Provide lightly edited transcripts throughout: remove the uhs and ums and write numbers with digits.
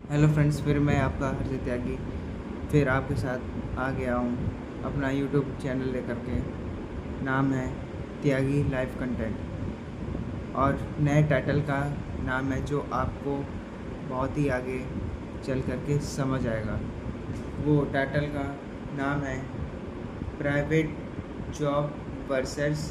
Hello friends, फिर मैं आपका हर्षित त्यागी फिर आपके साथ आ गया हूँ अपना यूट्यूब चैनल लेकर के। नाम है त्यागी लाइव कंटेंट और नए टाइटल का नाम है जो आपको बहुत ही आगे चल कर के समझ आएगा। वो टाइटल का नाम है private job versus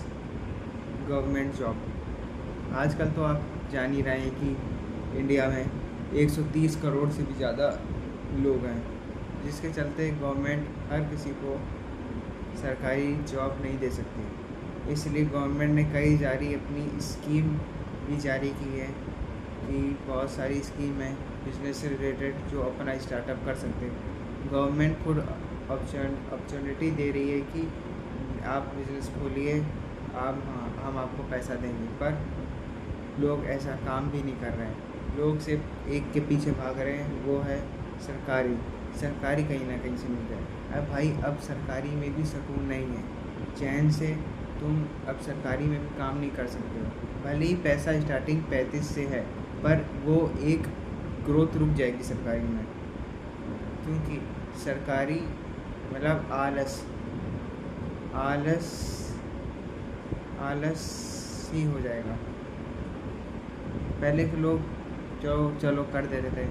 government job. आजकल तो आप जान ही रहे हैं कि इंडिया में 130 करोड़ से भी ज़्यादा लोग हैं, जिसके चलते गवर्नमेंट हर किसी को सरकारी जॉब नहीं दे सकती। इसलिए गवर्नमेंट ने कई सारी अपनी स्कीम भी जारी की है कि बहुत सारी स्कीम है बिजनेस से रिलेटेड जो अपना स्टार्टअप कर सकते हैं। गवर्नमेंट खुद अपॉर्चुनिटी दे रही है कि आप बिज़नेस खोलिए, आप हम आपको पैसा देंगे, पर लोग ऐसा काम भी नहीं कर रहे हैं। लोग सिर्फ एक के पीछे भाग रहे हैं, वो है सरकारी। सरकारी कहीं ना कहीं से मिल जाए। अब भाई, अब सरकारी में भी सुकून नहीं है, चैन से तुम अब सरकारी में भी काम नहीं कर सकते हो। भले ही पैसा स्टार्टिंग 35 से है, पर वो एक ग्रोथ रुक जाएगी सरकारी में, क्योंकि सरकारी मतलब आलस आलस आलस ही हो जाएगा। पहले के लोग जो चलो कर देते थे,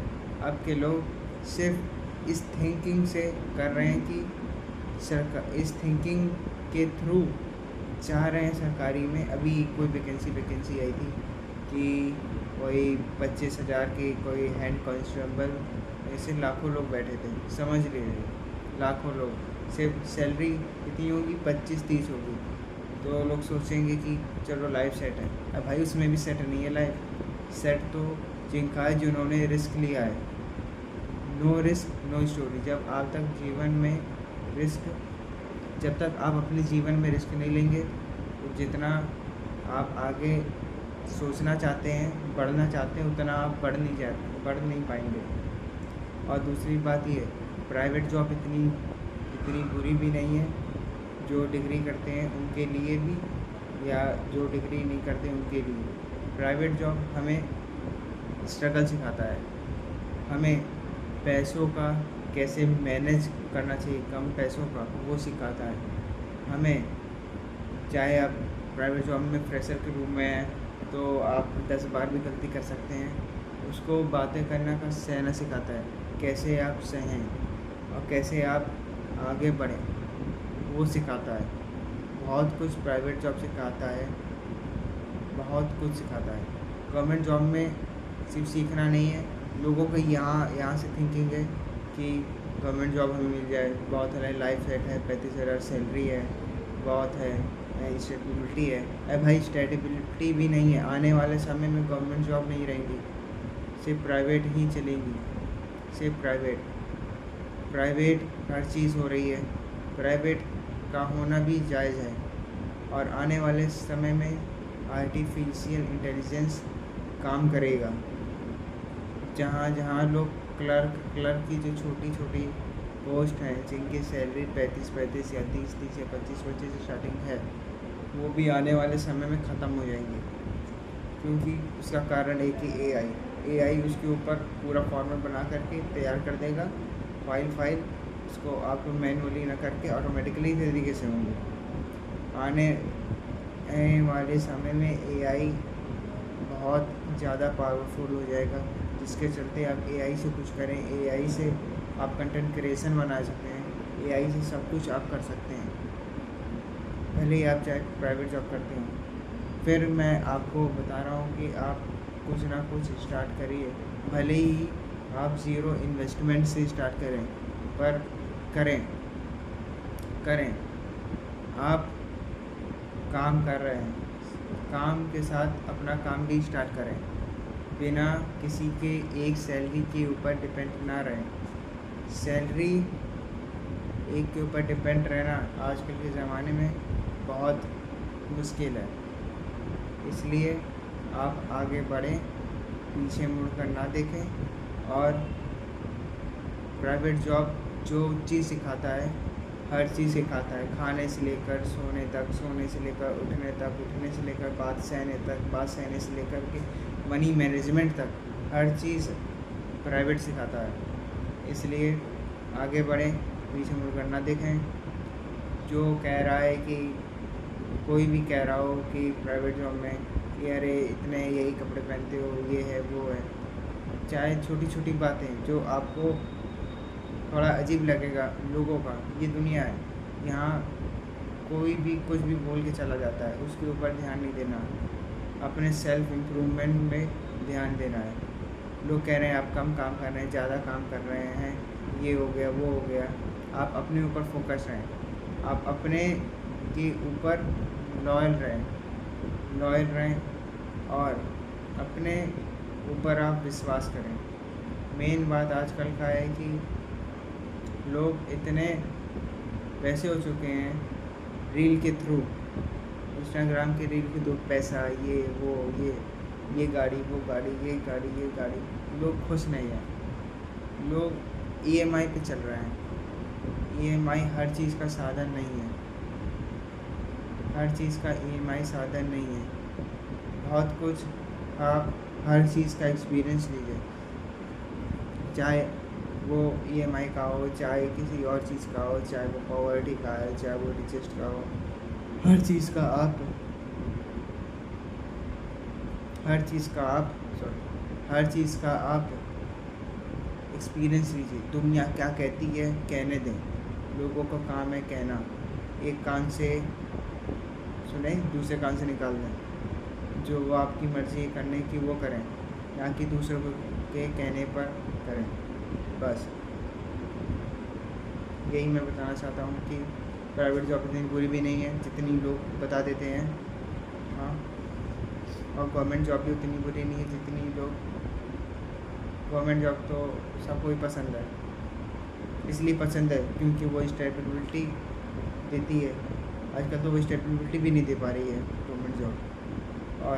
अब के लोग सिर्फ इस थिंकिंग से कर रहे हैं कि सरकार इस थिंकिंग के थ्रू चाह रहे हैं सरकारी में। अभी कोई वैकेंसी आई थी कि कोई 25,000 की कोई हैंड कांस्टेबल, ऐसे लाखों लोग बैठे थे, समझ लीजिए लाखों लोग। सिर्फ सैलरी कितनी होगी? 25-30 होगी। तो लोग सोचेंगे कि चलो लाइफ सेट है। अब भाई उसमें भी सेट नहीं है लाइफ। सेट तो जिनका है जिन्होंने रिस्क लिया है। No risk no story. जब आप तक जीवन में रिस्क जब तक आप अपने जीवन में रिस्क नहीं लेंगे, तो जितना आप आगे सोचना चाहते हैं, बढ़ना चाहते हैं, उतना आप बढ़ नहीं पाएंगे। और दूसरी बात ये, प्राइवेट जॉब इतनी बुरी भी नहीं है। जो डिग्री करते हैं उनके लिए भी, या जो डिग्री नहीं करते उनके लिए। प्राइवेट जॉब हमें स्ट्रगल सिखाता है, हमें पैसों का कैसे मैनेज करना चाहिए, कम पैसों का, वो सिखाता है हमें। चाहे आप प्राइवेट जॉब में फ्रेशर के रूम में हैं तो आप 10 बार भी गलती कर सकते हैं। उसको बातें करना का सहना सिखाता है, कैसे आप सहें और कैसे आप आगे बढ़ें, वो सिखाता है। बहुत कुछ प्राइवेट जॉब सिखाता है, बहुत कुछ सिखाता है। गवर्नमेंट जॉब में सिर्फ सीखना नहीं है। लोगों का यहाँ से थिंकिंग है कि गवर्नमेंट जॉब हमें मिल जाए, बहुत है, लाइफ सेट है, 35,000 सैलरी है, बहुत है, स्टेबिलिटी है। अरे भाई, स्टेबिलिटी भी नहीं है। आने वाले समय में गवर्नमेंट जॉब नहीं रहेंगी, सिर्फ प्राइवेट ही चलेंगी। सिर्फ प्राइवेट हर चीज़ हो रही है। प्राइवेट का होना भी जायज़ है। और आने वाले समय में आर्टिफिशियल इंटेलिजेंस काम करेगा। जहाँ जहाँ लोग क्लर्क की जो छोटी छोटी पोस्ट हैं, जिनकी सैलरी 35 या 30 या 25 से स्टार्टिंग है, वो भी आने वाले समय में ख़त्म हो जाएंगी। क्योंकि उसका कारण है कि एआई उसके ऊपर पूरा फॉर्मेट बना करके तैयार कर देगा। फाइल उसको आप मैनुअली ना करके ऑटोमेटिकली तरीके से होंगे। आने वाले समय में एआई बहुत ज़्यादा पावरफुल हो जाएगा, जिसके चलते आप एआई से कुछ करें, एआई से आप कंटेंट क्रिएशन बना सकते हैं, एआई से सब कुछ आप कर सकते हैं, भले ही आप चाहे प्राइवेट जॉब करते हैं। फिर मैं आपको बता रहा हूँ कि आप कुछ ना कुछ स्टार्ट करिए। भले ही आप ज़ीरो इन्वेस्टमेंट से स्टार्ट करें, पर करें। आप काम कर रहे हैं, काम के साथ अपना काम भी स्टार्ट करें। बिना किसी के एक सैलरी के ऊपर डिपेंड ना रहें। सैलरी एक के ऊपर डिपेंड रहना आजकल के ज़माने में बहुत मुश्किल है। इसलिए आप आगे बढ़ें, पीछे मुड़कर ना देखें। और प्राइवेट जॉब जो चीज़ सिखाता है, हर चीज़ सिखाता है, खाने से लेकर सोने तक, सोने से लेकर उठने तक, उठने से लेकर बात सहने तक, बात सहने से लेकर के मनी मैनेजमेंट तक, हर चीज़ प्राइवेट सिखाता है। इसलिए आगे बढ़ें, पीछे मुड़कर ना देखें। जो कह रहा है कि कोई भी कह रहा हो कि प्राइवेट जॉब में कि अरे इतने यही कपड़े पहनते हो, ये है वो है, चाहे छोटी छोटी बातें जो आपको थोड़ा अजीब लगेगा लोगों का, ये दुनिया है, यहाँ कोई भी कुछ भी बोल के चला जाता है, उसके ऊपर ध्यान नहीं देना, अपने सेल्फ इम्प्रूवमेंट में ध्यान देना है। लोग कह रहे हैं आप कम काम कर रहे हैं, ज़्यादा काम कर रहे हैं, ये हो गया वो हो गया, आप अपने ऊपर फोकस रहें, आप अपने के ऊपर लॉयल रहें और अपने ऊपर आप विश्वास करें। मेन बात आजकल का है कि लोग इतने वैसे हो चुके हैं रील के थ्रू, इंस्टाग्राम के रील के थ्रू पैसा, ये वो, ये गाड़ी वो गाड़ी, ये गाड़ी, लोग खुश नहीं हैं। लोग ईएमआई पे चल रहे हैं। ईएमआई हर चीज़ का साधन नहीं है, हर चीज़ का ईएमआई साधन नहीं है। बहुत कुछ आप हर चीज़ का एक्सपीरियंस लीजिए, चाहे वो ईएमआई का हो, चाहे किसी और चीज़ का हो, चाहे वो पॉवर्टी का है, चाहे वो रिचेस्ट का हो, हर चीज़ का आप एक्सपीरियंस लीजिए। दुनिया क्या कहती है कहने दें, लोगों का काम है कहना, एक कान से सुने दूसरे कान से निकाल दें। जो वो आपकी मर्ज़ी करने की वो करें, ना कि दूसरों के कहने पर करें। बस यही मैं बताना चाहता हूँ कि प्राइवेट जॉब इतनी बुरी भी नहीं है जितनी लोग बता देते हैं, हाँ, और गवर्नमेंट जॉब भी उतनी बुरी नहीं है जितनी लोग, गवर्नमेंट जॉब तो सबको ही पसंद है, इसलिए पसंद है क्योंकि वो स्टेबिलिटी देती है। आजकल तो वो स्टेबिलिटी भी नहीं दे पा रही है गवर्नमेंट जॉब। और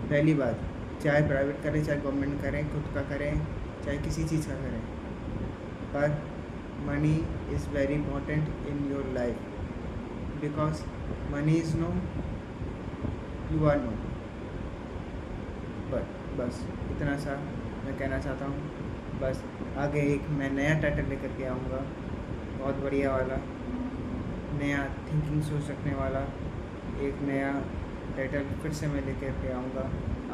पहली बात, चाहे प्राइवेट करें चाहे गवर्नमेंट करें, खुद का करें चाहे किसी चीज़ का करें, पर money is very important in your life, because money is no, you are no. बस इतना सा मैं कहना चाहता हूँ। बस आगे एक मैं नया टाइटल लेकर के आऊँगा, बहुत बढ़िया वाला, नया थिंकिंग सोच रखने वाला एक नया टाइटल फिर से मैं लेकर के आऊँगा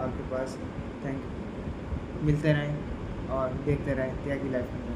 आपके पास। Thank you. मिलते रहें और देखते रहें त्यागी लाइफ में।